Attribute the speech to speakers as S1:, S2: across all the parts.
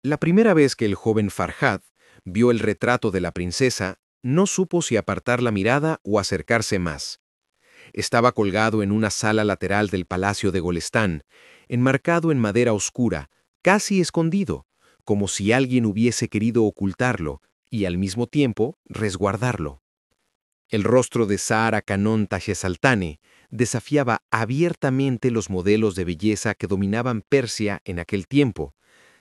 S1: La primera vez que el joven Farhad vio el retrato de la princesa, no supo si apartar la mirada o acercarse más. Estaba colgado en una sala lateral del palacio de Golestán, enmarcado en madera oscura, casi escondido, como si alguien hubiese querido ocultarlo y al mismo tiempo resguardarlo. El rostro de Sahara Kanón Tajesaltane desafiaba abiertamente los modelos de belleza que dominaban Persia en aquel tiempo: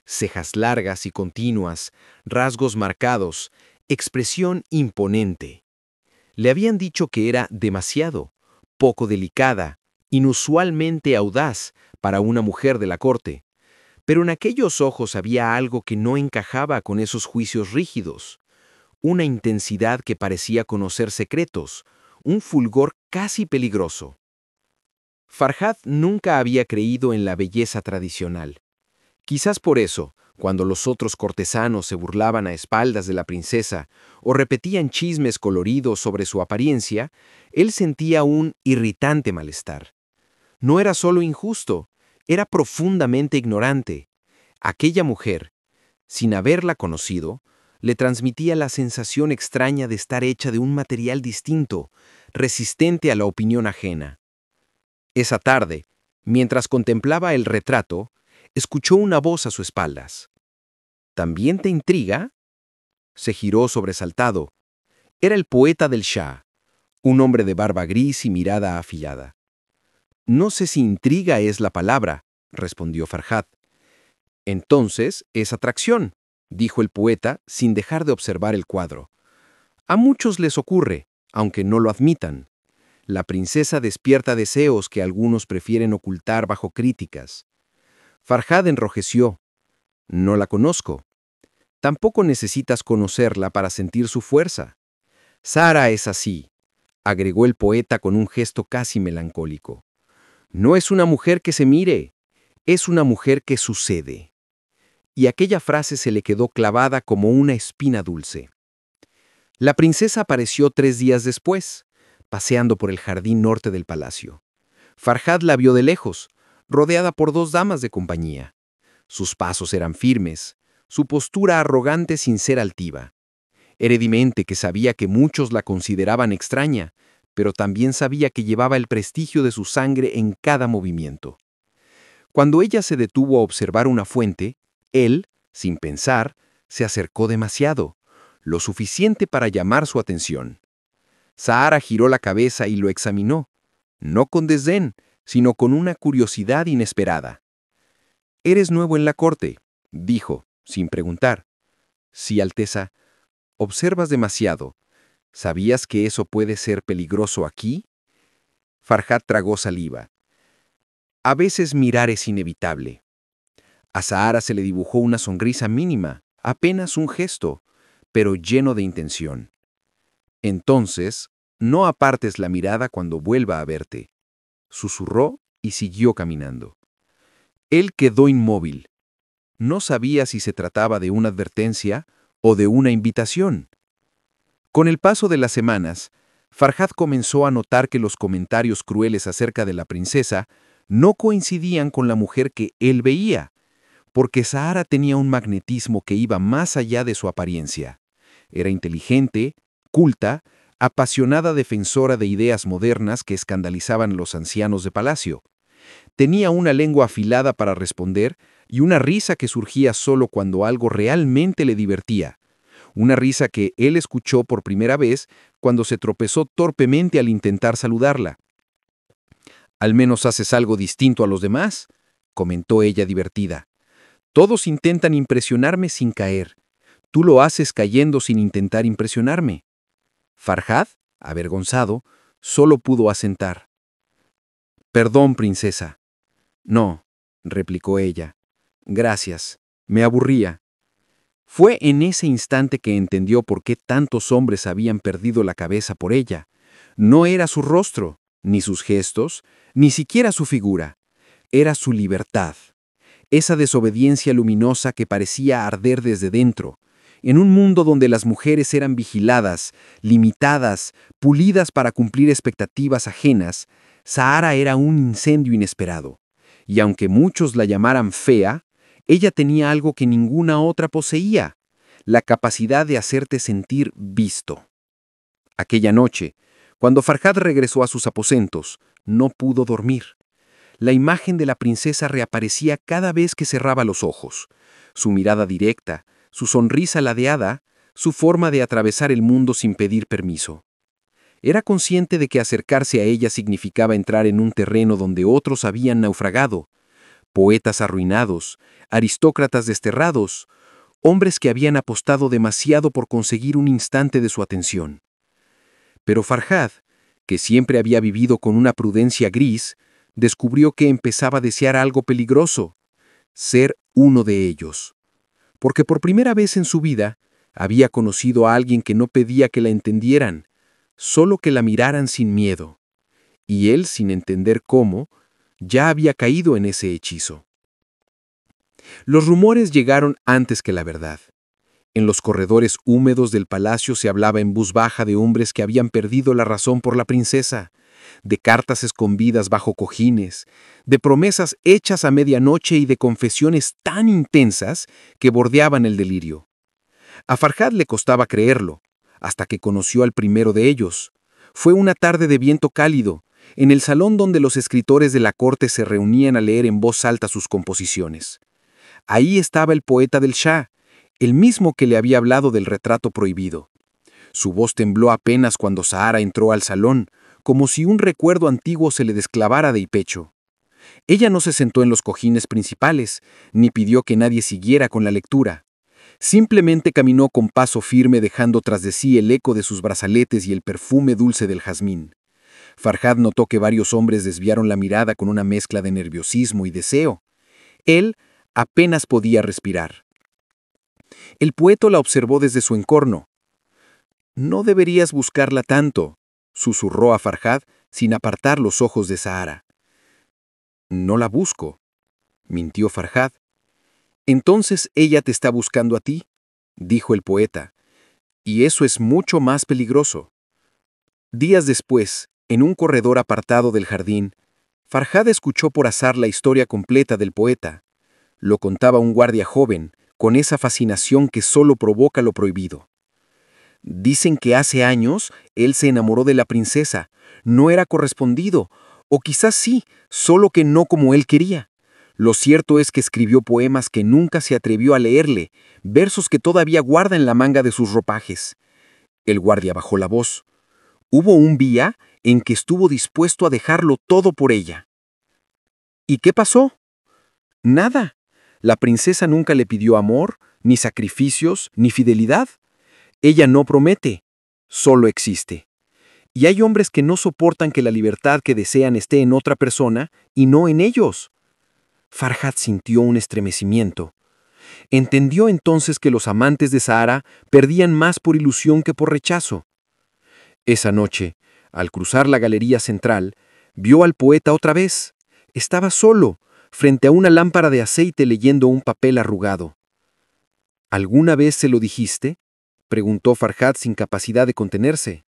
S1: cejas largas y continuas, rasgos marcados, expresión imponente. Le habían dicho que era demasiado, poco delicada, inusualmente audaz para una mujer de la corte, pero en aquellos ojos había algo que no encajaba con esos juicios rígidos, una intensidad que parecía conocer secretos, un fulgor casi peligroso. Farhad nunca había creído en la belleza tradicional. Quizás por eso, cuando los otros cortesanos se burlaban a espaldas de la princesa o repetían chismes coloridos sobre su apariencia, él sentía un irritante malestar. No era solo injusto, era profundamente ignorante. Aquella mujer, sin haberla conocido, le transmitía la sensación extraña de estar hecha de un material distinto, resistente a la opinión ajena. Esa tarde, mientras contemplaba el retrato, escuchó una voz a sus espaldas. ¿También te intriga? Se giró sobresaltado. Era el poeta del Shah, un hombre de barba gris y mirada afilada. No sé si intriga es la palabra, respondió Farhad. Entonces es atracción, dijo el poeta sin dejar de observar el cuadro. A muchos les ocurre, aunque no lo admitan. La princesa despierta deseos que algunos prefieren ocultar bajo críticas. Farhad enrojeció. No la conozco. Tampoco necesitas conocerla para sentir su fuerza. Sara es así, agregó el poeta con un gesto casi melancólico. No es una mujer que se mire, es una mujer que sucede. Y aquella frase se le quedó clavada como una espina dulce. La princesa apareció 3 días después, paseando por el jardín norte del palacio. Farhad la vio de lejos, rodeada por 2 damas de compañía. Sus pasos eran firmes, su postura arrogante sin ser altiva. Era evidente que sabía que muchos la consideraban extraña, pero también sabía que llevaba el prestigio de su sangre en cada movimiento. Cuando ella se detuvo a observar una fuente, él, sin pensar, se acercó demasiado, lo suficiente para llamar su atención. Sahara giró la cabeza y lo examinó, no con desdén, sino con una curiosidad inesperada. «Eres nuevo en la corte», dijo, sin preguntar. «Sí, Alteza, observas demasiado. ¿Sabías que eso puede ser peligroso aquí?» Farhad tragó saliva. A veces mirar es inevitable. A Sahara se le dibujó una sonrisa mínima, apenas un gesto, pero lleno de intención. «Entonces, no apartes la mirada cuando vuelva a verte», susurró y siguió caminando. Él quedó inmóvil. No sabía si se trataba de una advertencia o de una invitación. Con el paso de las semanas, Farhad comenzó a notar que los comentarios crueles acerca de la princesa no coincidían con la mujer que él veía, porque Sahara tenía un magnetismo que iba más allá de su apariencia. Era inteligente, culta, apasionada defensora de ideas modernas que escandalizaban a los ancianos de palacio. Tenía una lengua afilada para responder y una risa que surgía solo cuando algo realmente le divertía. Una risa que él escuchó por primera vez cuando se tropezó torpemente al intentar saludarla. «Al menos haces algo distinto a los demás», comentó ella divertida. «Todos intentan impresionarme sin caer. Tú lo haces cayendo sin intentar impresionarme». Farhad, avergonzado, solo pudo asentar. «Perdón, princesa». «No», replicó ella. «Gracias. Me aburría». Fue en ese instante que entendió por qué tantos hombres habían perdido la cabeza por ella. No era su rostro, ni sus gestos, ni siquiera su figura. Era su libertad. Esa desobediencia luminosa que parecía arder desde dentro. En un mundo donde las mujeres eran vigiladas, limitadas, pulidas para cumplir expectativas ajenas, Sahara era un incendio inesperado. Y aunque muchos la llamaran fea, Ella tenía algo que ninguna otra poseía, la capacidad de hacerte sentir visto. Aquella noche, cuando Farhad regresó a sus aposentos, no pudo dormir. La imagen de la princesa reaparecía cada vez que cerraba los ojos. Su mirada directa, su sonrisa ladeada, su forma de atravesar el mundo sin pedir permiso. Era consciente de que acercarse a ella significaba entrar en un terreno donde otros habían naufragado. Poetas arruinados, aristócratas desterrados, hombres que habían apostado demasiado por conseguir un instante de su atención. Pero Farhad, que siempre había vivido con una prudencia gris, descubrió que empezaba a desear algo peligroso, ser uno de ellos. Porque por primera vez en su vida había conocido a alguien que no pedía que la entendieran, solo que la miraran sin miedo. Y él, sin entender cómo, ya había caído en ese hechizo. Los rumores llegaron antes que la verdad. En los corredores húmedos del palacio se hablaba en voz baja de hombres que habían perdido la razón por la princesa, de cartas escondidas bajo cojines, de promesas hechas a medianoche y de confesiones tan intensas que bordeaban el delirio. A Farhad le costaba creerlo, hasta que conoció al primero de ellos. Fue una tarde de viento cálido, en el salón donde los escritores de la corte se reunían a leer en voz alta sus composiciones. Ahí estaba el poeta del Shah, el mismo que le había hablado del retrato prohibido. Su voz tembló apenas cuando Sahara entró al salón, como si un recuerdo antiguo se le desclavara del pecho. Ella no se sentó en los cojines principales, ni pidió que nadie siguiera con la lectura. Simplemente caminó con paso firme dejando tras de sí el eco de sus brazaletes y el perfume dulce del jazmín. Farhad notó que varios hombres desviaron la mirada con una mezcla de nerviosismo y deseo. Él apenas podía respirar. El poeta la observó desde su encorno. «No deberías buscarla tanto», susurró a Farhad sin apartar los ojos de Sahara. «No la busco», mintió Farhad. «Entonces ella te está buscando a ti», dijo el poeta. «Y eso es mucho más peligroso». Días después, en un corredor apartado del jardín, Farhad escuchó por azar la historia completa del poeta. Lo contaba un guardia joven, con esa fascinación que solo provoca lo prohibido. Dicen que hace años él se enamoró de la princesa, no era correspondido, o quizás sí, solo que no como él quería. Lo cierto es que escribió poemas que nunca se atrevió a leerle, versos que todavía guarda en la manga de sus ropajes. El guardia bajó la voz. Hubo un día en que estuvo dispuesto a dejarlo todo por ella. ¿Y qué pasó? Nada. La princesa nunca le pidió amor, ni sacrificios, ni fidelidad. Ella no promete, solo existe. Y hay hombres que no soportan que la libertad que desean esté en otra persona y no en ellos. Farhad sintió un estremecimiento. Entendió entonces que los amantes de Sahara perdían más por ilusión que por rechazo. Esa noche, al cruzar la galería central, vio al poeta otra vez. Estaba solo, frente a una lámpara de aceite leyendo un papel arrugado. ¿Alguna vez se lo dijiste?, preguntó Farhad sin capacidad de contenerse.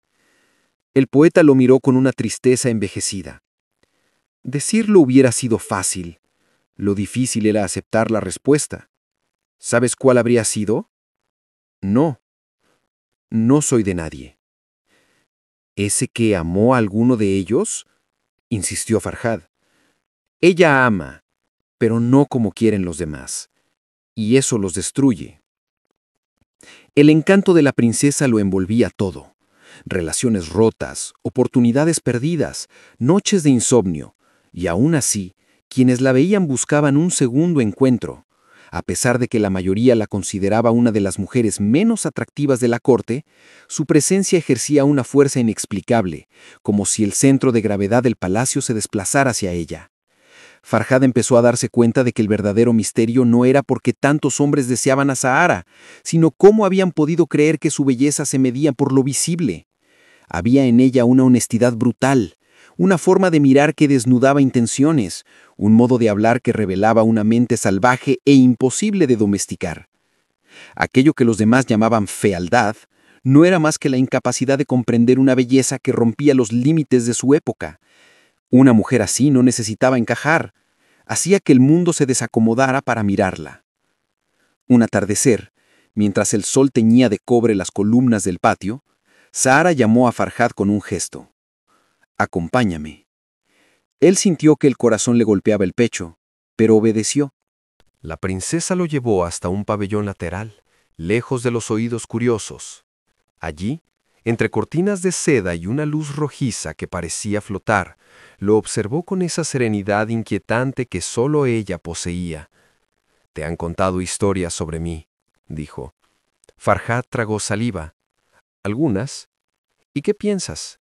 S1: El poeta lo miró con una tristeza envejecida. Decirlo hubiera sido fácil. Lo difícil era aceptar la respuesta. ¿Sabes cuál habría sido? No. No soy de nadie. ¿Ese que amó a alguno de ellos?, insistió Farhad. Ella ama, pero no como quieren los demás, y eso los destruye. El encanto de la princesa lo envolvía todo. Relaciones rotas, oportunidades perdidas, noches de insomnio, y aún así, quienes la veían buscaban un segundo encuentro. A pesar de que la mayoría la consideraba una de las mujeres menos atractivas de la corte, su presencia ejercía una fuerza inexplicable, como si el centro de gravedad del palacio se desplazara hacia ella. Farhad empezó a darse cuenta de que el verdadero misterio no era por qué tantos hombres deseaban a Sahara, sino cómo habían podido creer que su belleza se medía por lo visible. Había en ella una honestidad brutal, una forma de mirar que desnudaba intenciones, un modo de hablar que revelaba una mente salvaje e imposible de domesticar. Aquello que los demás llamaban fealdad no era más que la incapacidad de comprender una belleza que rompía los límites de su época. Una mujer así no necesitaba encajar, hacía que el mundo se desacomodara para mirarla.
S2: Un atardecer, mientras el sol teñía de cobre las columnas del patio, Sahara llamó a Farhad con un gesto. «Acompáñame». Él sintió que el corazón le golpeaba el pecho, pero obedeció.
S1: La princesa lo llevó hasta un pabellón lateral, lejos de los oídos curiosos. Allí, entre cortinas de seda y una luz rojiza que parecía flotar, lo observó con esa serenidad inquietante que solo ella poseía. «Te han contado historias sobre mí», dijo. Farhad tragó saliva. «Algunas. ¿Y qué piensas?»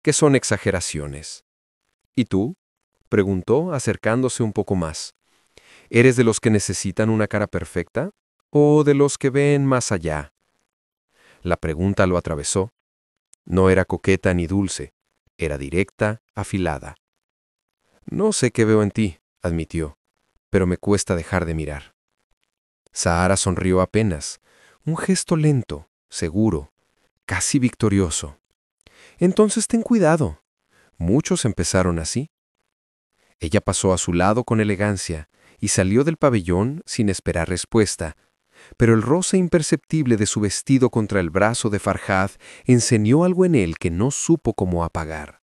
S1: «Que son exageraciones». «¿Y tú?», preguntó, acercándose un poco más. ¿Eres de los que necesitan una cara perfecta o de los que ven más allá? La pregunta lo atravesó. No era coqueta ni dulce, era directa, afilada. «No sé qué veo en ti», admitió, «pero me cuesta dejar de mirar». Sahara sonrió apenas, un gesto lento, seguro, casi victorioso. «Entonces ten cuidado. Muchos empezaron así». Ella pasó a su lado con elegancia y salió del pabellón sin esperar respuesta, pero el roce imperceptible de su vestido contra el brazo de Farhad encendió algo en él que no supo cómo apagar.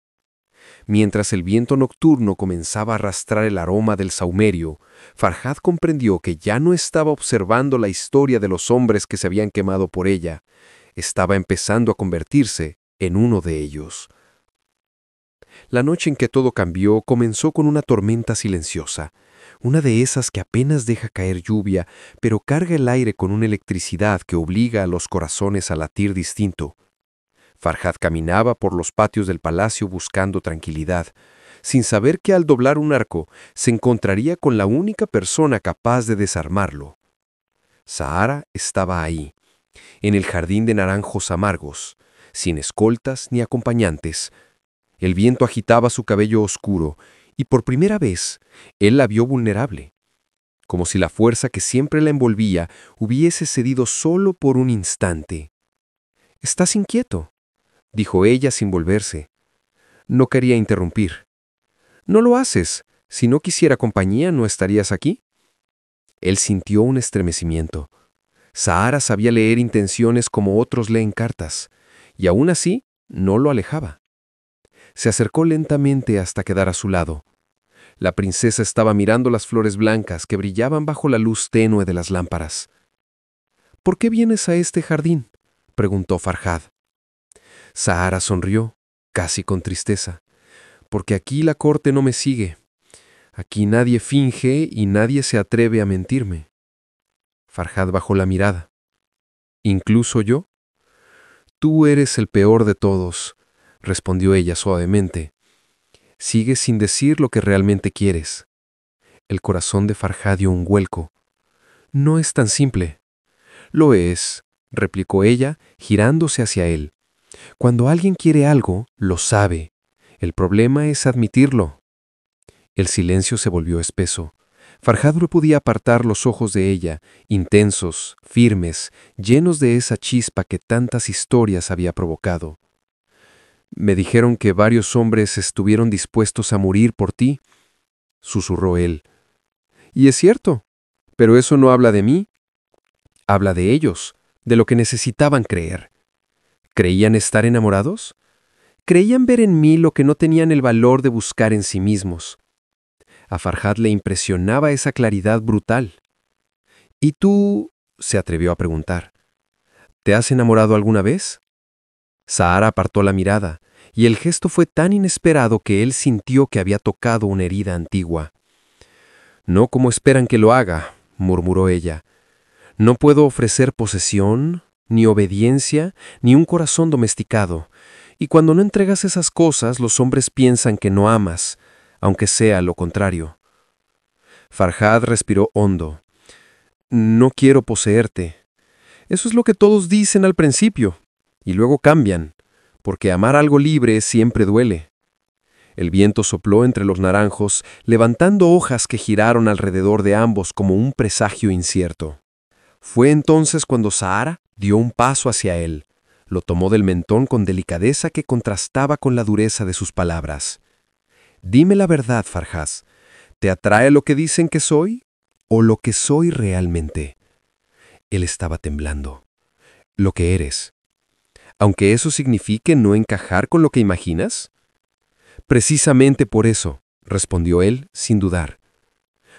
S1: Mientras el viento nocturno comenzaba a arrastrar el aroma del sahumerio, Farhad comprendió que ya no estaba observando la historia de los hombres que se habían quemado por ella, estaba empezando a convertirse en uno de ellos. La noche en que todo cambió comenzó con una tormenta silenciosa, una de esas que apenas deja caer lluvia, pero carga el aire con una electricidad que obliga a los corazones a latir distinto. Farhad caminaba por los patios del palacio buscando tranquilidad, sin saber que al doblar un arco se encontraría con la única persona capaz de desarmarlo. Sahara estaba ahí, en el jardín de naranjos amargos, sin escoltas ni acompañantes. El viento agitaba su cabello oscuro y por primera vez él la vio vulnerable, como si la fuerza que siempre la envolvía hubiese cedido solo por un instante. «¿Estás inquieto?», dijo ella sin volverse. No quería interrumpir. «No lo haces. Si no quisiera compañía, ¿no estarías aquí?». Él sintió un estremecimiento. Sahara sabía leer intenciones como otros leen cartas, y aún así no lo alejaba. Se acercó lentamente hasta quedar a su lado. La princesa estaba mirando las flores blancas que brillaban bajo la luz tenue de las lámparas. «¿Por qué vienes a este jardín?», preguntó Farhad. Sahara sonrió, casi con tristeza. «Porque aquí la corte no me sigue. Aquí nadie finge y nadie se atreve a mentirme». Farhad bajó la mirada. «¿Incluso yo?». «Tú eres el peor de todos», respondió ella suavemente. «Sigues sin decir lo que realmente quieres». El corazón de Farhad dio un vuelco. «No es tan simple». «Lo es», replicó ella, girándose hacia él. «Cuando alguien quiere algo, lo sabe. El problema es admitirlo». El silencio se volvió espeso. Farhad no podía apartar los ojos de ella, intensos, firmes, llenos de esa chispa que tantas historias había provocado. «Me dijeron que varios hombres estuvieron dispuestos a morir por ti», susurró él. «Y es cierto, pero eso no habla de mí. Habla de ellos, de lo que necesitaban creer. ¿Creían estar enamorados? Creían ver en mí lo que no tenían el valor de buscar en sí mismos». A Farhad le impresionaba esa claridad brutal. «¿Y tú?», se atrevió a preguntar. «¿Te has enamorado alguna vez?». Sahara apartó la mirada, y el gesto fue tan inesperado que él sintió que había tocado una herida antigua. «No como esperan que lo haga», murmuró ella. «No puedo ofrecer posesión, ni obediencia, ni un corazón domesticado. Y cuando no entregas esas cosas, los hombres piensan que no amas, aunque sea lo contrario». Farhad respiró hondo. «No quiero poseerte. Eso es lo que todos dicen al principio, y luego cambian, porque amar algo libre siempre duele». El viento sopló entre los naranjos, levantando hojas que giraron alrededor de ambos como un presagio incierto. Fue entonces cuando Sahara dio un paso hacia él. Lo tomó del mentón con delicadeza que contrastaba con la dureza de sus palabras. «Dime la verdad, Farhad. ¿Te atrae lo que dicen que soy o lo que soy realmente?». Él estaba temblando. Lo que eres. Aunque eso signifique no encajar con lo que imaginas. Precisamente por eso, respondió él, sin dudar.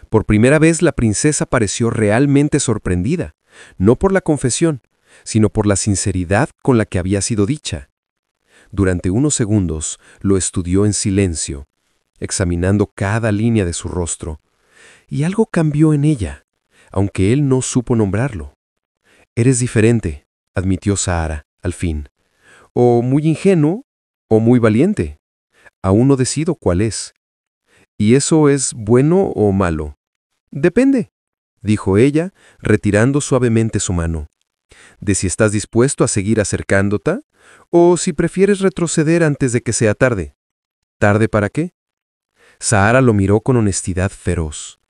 S1: Por primera vez la princesa pareció realmente sorprendida, no por la confesión, sino por la sinceridad con la que había sido dicha. Durante unos segundos lo estudió en silencio, examinando cada línea de su rostro, y algo cambió en ella, aunque él no supo nombrarlo. Eres diferente, admitió Sahara, al fin. O muy ingenuo, o muy valiente. Aún no decido cuál es. ¿Y eso es bueno o malo? Depende, dijo ella, retirando suavemente su mano. De si estás dispuesto a seguir acercándote, o si prefieres retroceder antes de que sea tarde. ¿Tarde para qué? Sahara lo miró con honestidad feroz.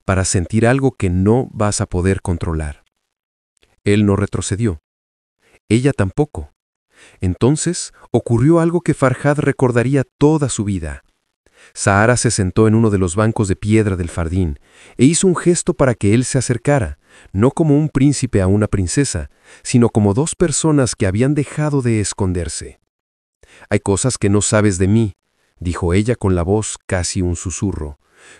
S1: Para sentir algo que no vas a poder controlar. Él no retrocedió. Ella tampoco. Entonces ocurrió algo que Farhad recordaría toda su vida. Sahara se sentó en uno de los bancos de piedra del jardín e hizo un gesto para que él se acercara, no como un príncipe a una princesa, sino como dos personas que habían dejado de esconderse. Hay cosas que no sabes de mí, dijo ella con la voz casi un susurro,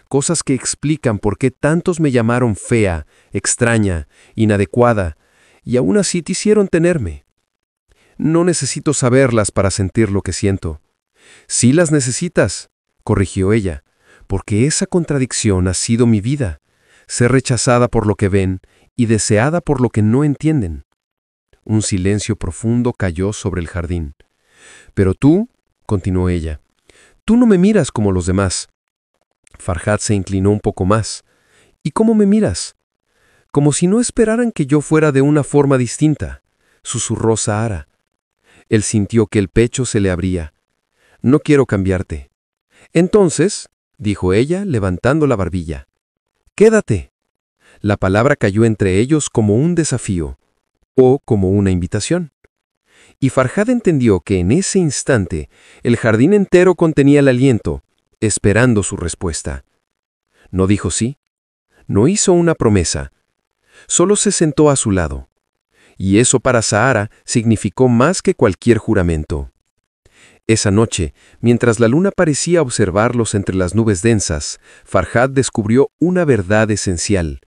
S1: cosas que explican por qué tantos me llamaron fea, extraña, inadecuada, y aún así te hicieron tenerme. No necesito saberlas para sentir lo que siento. Sí las necesitas, corrigió ella, porque esa contradicción ha sido mi vida, ser rechazada por lo que ven y deseada por lo que no entienden. Un silencio profundo cayó sobre el jardín. Pero tú, continuó ella, tú no me miras como los demás. Farhad se inclinó un poco más. ¿Y cómo me miras? Como si no esperaran que yo fuera de una forma distinta, susurró Sahara. Él sintió que el pecho se le abría. No quiero cambiarte. Entonces, dijo ella, levantando la barbilla. Quédate. La palabra cayó entre ellos como un desafío, o como una invitación. Y Farhad entendió que en ese instante el jardín entero contenía el aliento, esperando su respuesta. No dijo sí, no hizo una promesa, solo se sentó a su lado. Y eso para Sahara significó más que cualquier juramento. Esa noche, mientras la luna parecía observarlos entre las nubes densas, Farhad descubrió una verdad esencial.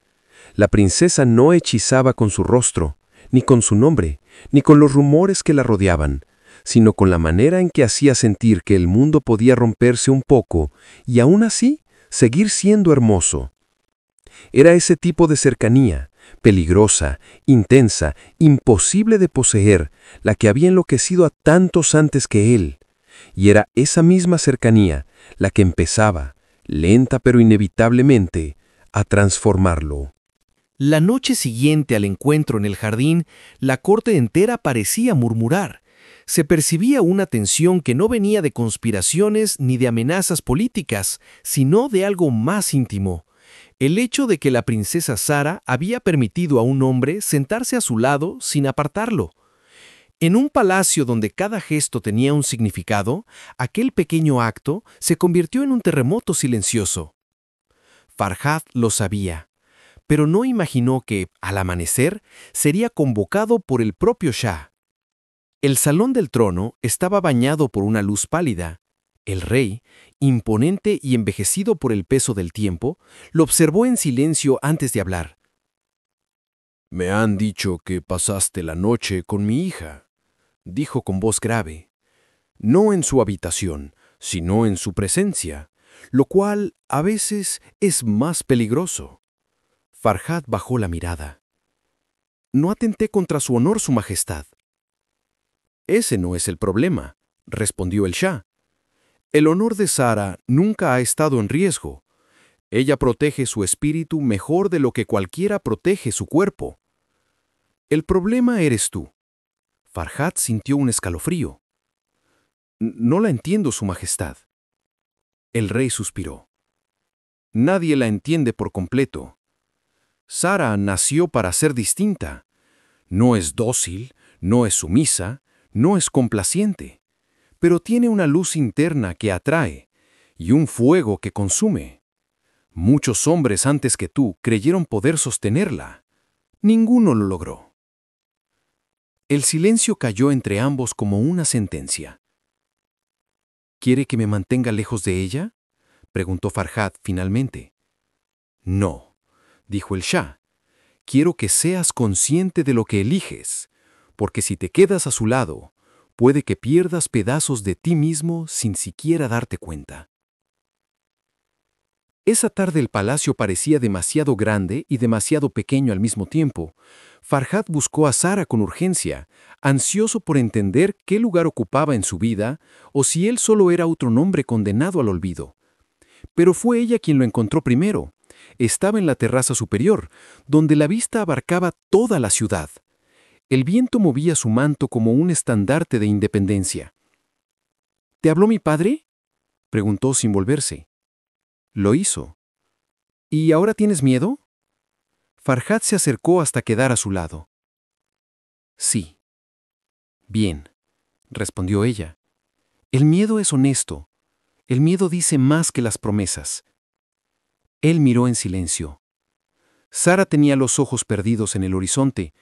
S1: La princesa no hechizaba con su rostro, ni con su nombre, ni con los rumores que la rodeaban, sino con la manera en que hacía sentir que el mundo podía romperse un poco y aún así seguir siendo hermoso. Era ese tipo de cercanía, peligrosa, intensa, imposible de poseer, la que había enloquecido a tantos antes que él. Y era esa misma cercanía la que empezaba, lenta pero inevitablemente, a transformarlo.
S3: La noche siguiente al encuentro en el jardín, la corte entera parecía murmurar. Se percibía una tensión que no venía de conspiraciones ni de amenazas políticas, sino de algo más íntimo. El hecho de que la princesa Sara había permitido a un hombre sentarse a su lado sin apartarlo. En un palacio donde cada gesto tenía un significado, aquel pequeño acto se convirtió en un terremoto silencioso. Farhad lo sabía, pero no imaginó que, al amanecer, sería convocado por el propio Shah. El salón del trono estaba bañado por una luz pálida. El rey, imponente y envejecido por el peso del tiempo, lo observó en silencio antes de hablar.
S1: «Me han dicho que pasaste la noche con mi hija», dijo con voz grave. «No en su habitación, sino en su presencia, lo cual a veces es más peligroso». Farhad bajó la mirada. «No atenté contra su honor, su majestad». «Ese no es el problema», respondió el Shah. «El honor de Sara nunca ha estado en riesgo. Ella protege su espíritu mejor de lo que cualquiera protege su cuerpo. El problema eres tú». Farhad sintió un escalofrío. «No la entiendo, su majestad». El rey suspiró. «Nadie la entiende por completo. Sara nació para ser distinta. No es dócil, no es sumisa, no es complaciente, pero tiene una luz interna que atrae y un fuego que consume. Muchos hombres antes que tú creyeron poder sostenerla,
S3: Ninguno lo logró. El silencio cayó entre ambos como una sentencia. ¿Quiere que me mantenga lejos de ella?, preguntó Farhad finalmente. No, dijo el Shah. Quiero que seas consciente de lo que eliges, porque si te quedas a su lado, puede que pierdas pedazos de ti mismo sin siquiera darte cuenta. Esa tarde el palacio parecía demasiado grande y demasiado pequeño al mismo tiempo. Farhad buscó a Sara con urgencia, ansioso por entender qué lugar ocupaba en su vida o si él solo era otro nombre condenado al olvido. Pero fue ella quien lo encontró primero. Estaba en la terraza superior, donde la vista abarcaba toda la ciudad. El viento movía su manto como un estandarte de independencia. ¿Te habló mi padre?, preguntó sin volverse. Lo hizo. ¿Y ahora tienes miedo? Farhad se acercó hasta quedar a su lado. Sí. Bien, respondió ella. El miedo es honesto. El miedo dice más que las promesas. Él miró en silencio. Sara tenía los ojos perdidos en el horizonte,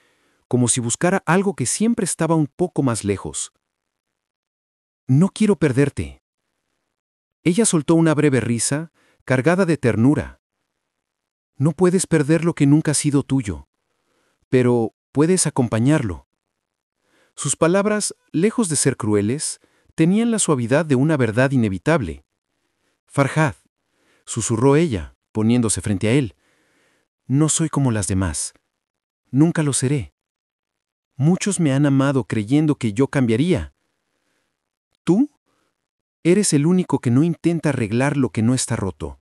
S3: como si buscara algo que siempre estaba un poco más lejos. No quiero perderte. Ella soltó una breve risa, cargada de ternura. No puedes perder lo que nunca ha sido tuyo, pero puedes acompañarlo. Sus palabras, lejos de ser crueles, tenían la suavidad de una verdad inevitable. Farhad, susurró ella, poniéndose frente a él. No soy como las demás. Nunca lo seré. Muchos me han amado creyendo que yo cambiaría. Tú eres el único que no intenta arreglar lo que no está roto.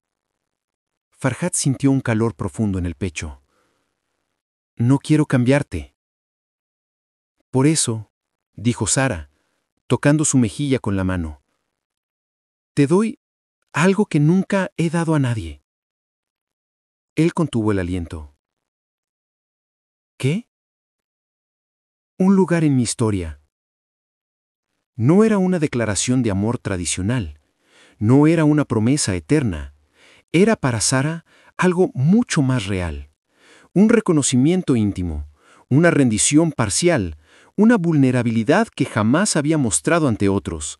S3: Farhad sintió un calor profundo en el pecho. No quiero cambiarte. Por eso, dijo Sara, tocando su mejilla con la mano, te doy algo que nunca he dado a nadie. Él contuvo el aliento. ¿Qué? Un lugar en mi historia. No era una declaración de amor tradicional, no era una promesa eterna. Era para Sara algo mucho más real, un reconocimiento íntimo, una rendición parcial, una vulnerabilidad que jamás había mostrado ante otros.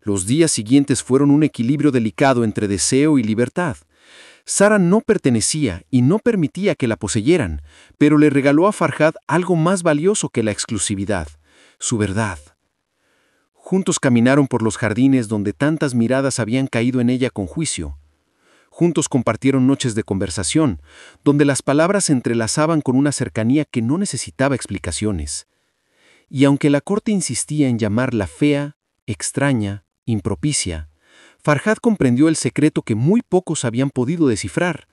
S3: Los días siguientes fueron un equilibrio delicado entre deseo y libertad. Sara no pertenecía y no permitía que la poseyeran, pero le regaló a Farhad algo más valioso que la exclusividad, su verdad. Juntos caminaron por los jardines donde tantas miradas habían caído en ella con juicio. Juntos compartieron noches de conversación, donde las palabras se entrelazaban con una cercanía que no necesitaba explicaciones. Y aunque la corte insistía en llamarla fea, extraña, impropicia, Farhad comprendió el secreto que muy pocos habían podido descifrar.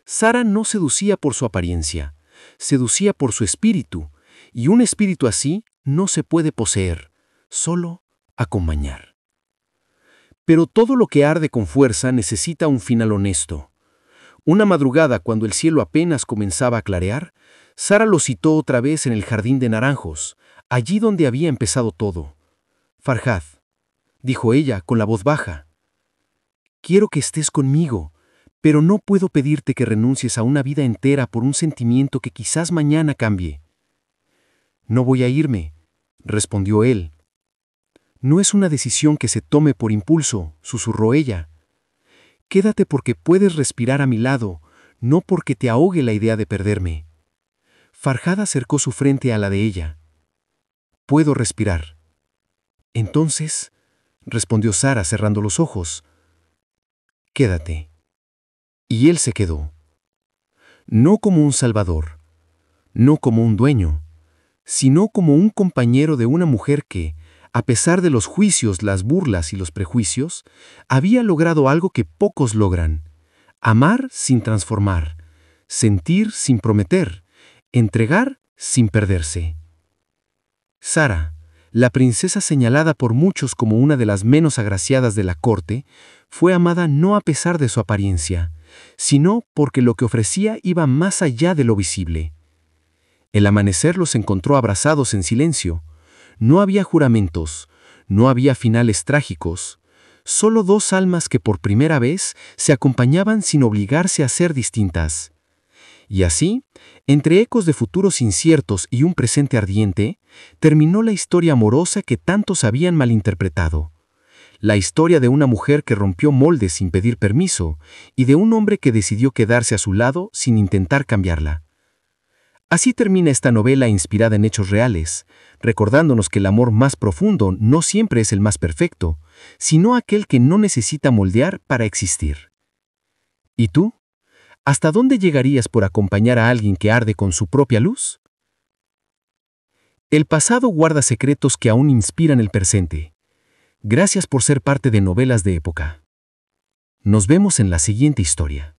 S3: Sara no seducía por su apariencia, seducía por su espíritu, y un espíritu así no se puede poseer, solo acompañar. Pero todo lo que arde con fuerza necesita un final honesto. Una madrugada, cuando el cielo apenas comenzaba a clarear, Sara lo citó otra vez en el jardín de naranjos, allí donde había empezado todo. Farhad, dijo ella con la voz baja, quiero que estés conmigo, pero no puedo pedirte que renuncies a una vida entera por un sentimiento que quizás mañana cambie. No voy a irme, respondió él. No es una decisión que se tome por impulso, susurró ella. Quédate porque puedes respirar a mi lado, no porque te ahogue la idea de perderme. Farhad acercó su frente a la de ella. Puedo respirar. Entonces, respondió Sara cerrando los ojos, quédate. Y él se quedó. No como un salvador, no como un dueño, sino como un compañero de una mujer que, a pesar de los juicios, las burlas y los prejuicios, había logrado algo que pocos logran: amar sin transformar, sentir sin prometer, entregar sin perderse. Sara, la princesa señalada por muchos como una de las menos agraciadas de la corte, fue amada no a pesar de su apariencia, sino porque lo que ofrecía iba más allá de lo visible. El amanecer los encontró abrazados en silencio. No había juramentos, no había finales trágicos, solo dos almas que por primera vez se acompañaban sin obligarse a ser distintas. Y así, entre ecos de futuros inciertos y un presente ardiente, terminó la historia amorosa que tantos habían malinterpretado. La historia de una mujer que rompió moldes sin pedir permiso y de un hombre que decidió quedarse a su lado sin intentar cambiarla. Así termina esta novela inspirada en hechos reales, recordándonos que el amor más profundo no siempre es el más perfecto, sino aquel que no necesita moldear para existir. ¿Y tú? ¿Hasta dónde llegarías por acompañar a alguien que arde con su propia luz? El pasado guarda secretos que aún inspiran el presente. Gracias por ser parte de Novelas de Época. Nos vemos en la siguiente historia.